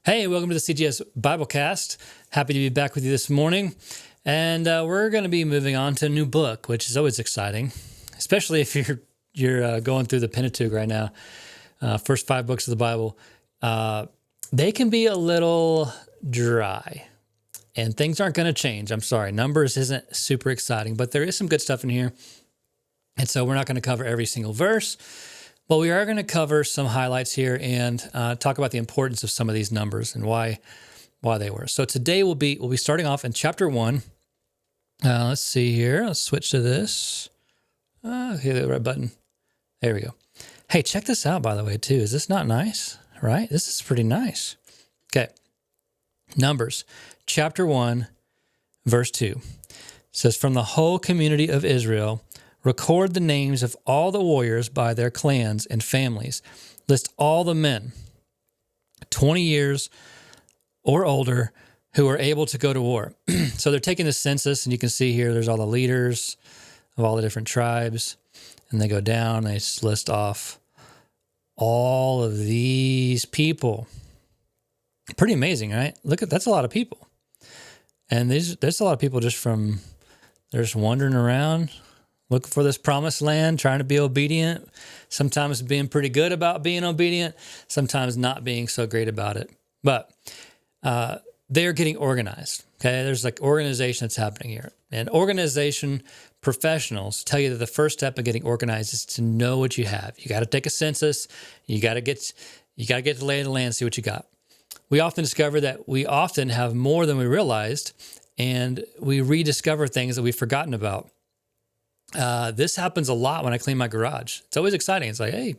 Hey, welcome to the CGS Biblecast. Happy to be back with you this morning. And we're going to be moving on to a new book, which is always exciting, especially if you're going through the Pentateuch right now. First 5 books of the Bible. They can be a little dry, and things aren't going to change. I'm sorry. Numbers isn't super exciting, but there is some good stuff in here. And so we're not going to cover every single verse. But we are going to cover some highlights here and talk about the importance of some of these numbers and why they were. So today we'll be starting off in chapter 1. Let's see here. Let's switch to this. Hit the red button. There we go. Hey, check this out, by the way, too. Is this not nice? Right? This is pretty nice. Okay. Numbers, chapter 1, verse 2. It says, "From the whole community of Israel, record the names of all the warriors by their clans and families. List all the men, 20 years or older, who are able to go to war." So they're taking the census, and you can see here there's all the leaders of all the different tribes. And they go down, and they just list off all of these people. Pretty amazing, right? That's a lot of people. And there's a lot of people they're just wandering around, looking for this promised land, trying to be obedient, sometimes being pretty good about being obedient, sometimes not being so great about it. But they're getting organized, okay? There's like organization that's happening here. And organization professionals tell you that the first step of getting organized is to know what you have. You got to take a census. You got to get the lay of the land, see what you got. We often discover that we often have more than we realized, and we rediscover things that we've forgotten about. This happens a lot when I clean my garage. It's always exciting. It's like, hey,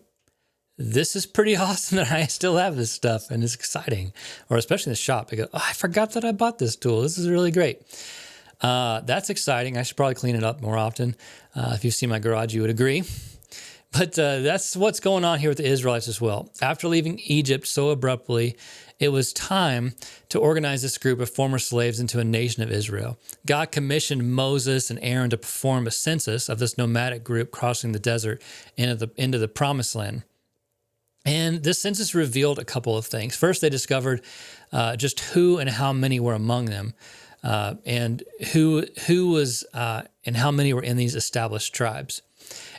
this is pretty awesome that I still have this stuff, and it's exciting. Or especially in the shop, I go, oh, I forgot that I bought this tool. This is really great. That's exciting. I should probably clean it up more often. If you've seen my garage, you would agree. But that's what's going on here with the Israelites as well. After leaving Egypt so abruptly, it was time to organize this group of former slaves into a nation of Israel. God commissioned Moses and Aaron to perform a census of this nomadic group crossing the desert into the promised land. And this census revealed a couple of things. First, they discovered just who and how many were among them, and who was and how many were in these established tribes.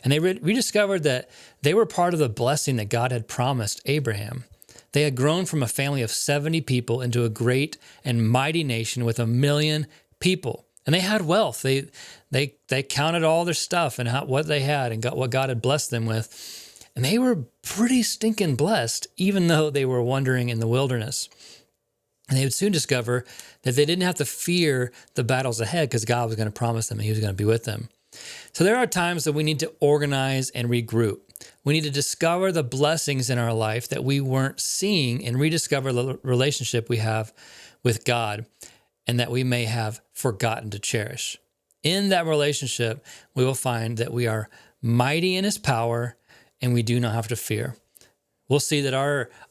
And they rediscovered that they were part of the blessing that God had promised Abraham. They had grown from a family of 70 people into a great and mighty nation with 1 million people. And they had wealth. They counted all their stuff and what they had and got what God had blessed them with. And they were pretty stinking blessed, even though they were wandering in the wilderness. And they would soon discover that they didn't have to fear the battles ahead because God was going to promise them and He was going to be with them. So there are times that we need to organize and regroup. We need to discover the blessings in our life that we weren't seeing and rediscover the relationship we have with God and that we may have forgotten to cherish. In that relationship, we will find that we are mighty in His power and we do not have to fear. We'll see that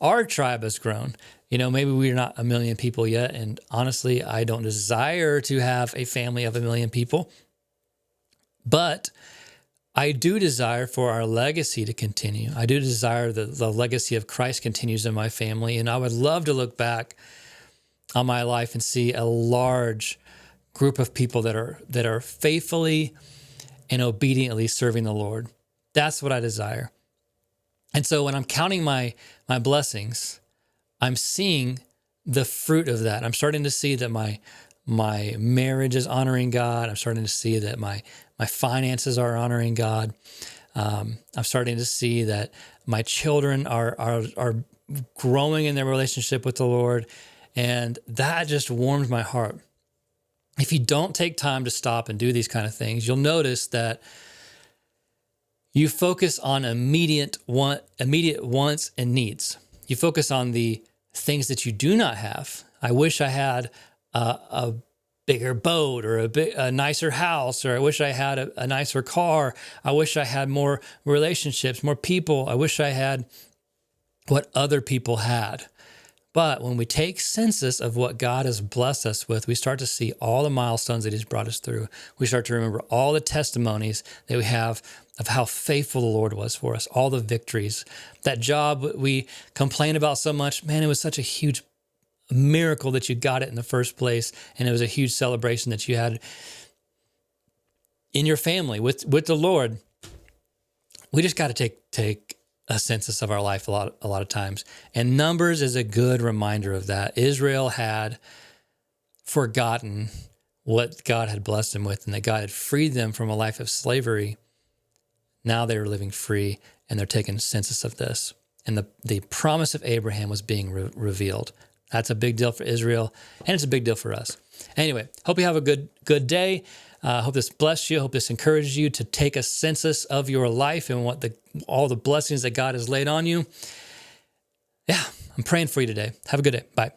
our tribe has grown. Maybe we're not 1 million people yet, and honestly, I don't desire to have a family of 1 million people. But I do desire for our legacy to continue. I do desire that the legacy of Christ continues in my family. And I would love to look back on my life and see a large group of people that are faithfully and obediently serving the Lord. That's what I desire. And so when I'm counting my blessings, I'm seeing the fruit of that. I'm starting to see that my marriage is honoring God. I'm starting to see that my finances are honoring God. I'm starting to see that my children are growing in their relationship with the Lord. And that just warms my heart. If you don't take time to stop and do these kind of things, you'll notice that you focus on immediate wants and needs. You focus on the things that you do not have. I wish I had a bigger boat or a nicer house, or I wish I had a nicer car. I wish I had more relationships, more people. I wish I had what other people had. But when we take census of what God has blessed us with, we start to see all the milestones that He's brought us through. We start to remember all the testimonies that we have of how faithful the Lord was for us, all the victories. That job we complain about so much, man, it was such a huge miracle that you got it in the first place, and it was a huge celebration that you had in your family with the Lord. We just got to take a census of our life a lot of times, and Numbers is a good reminder of that. Israel had forgotten what God had blessed them with, and that God had freed them from a life of slavery. Now they were living free, and they're taking census of this. And the promise of Abraham was being revealed. That's a big deal for Israel, and it's a big deal for us. Anyway, hope you have a good day. Hope this blessed you. Hope this encourages you to take a census of your life and all the blessings that God has laid on you. Yeah, I'm praying for you today. Have a good day. Bye.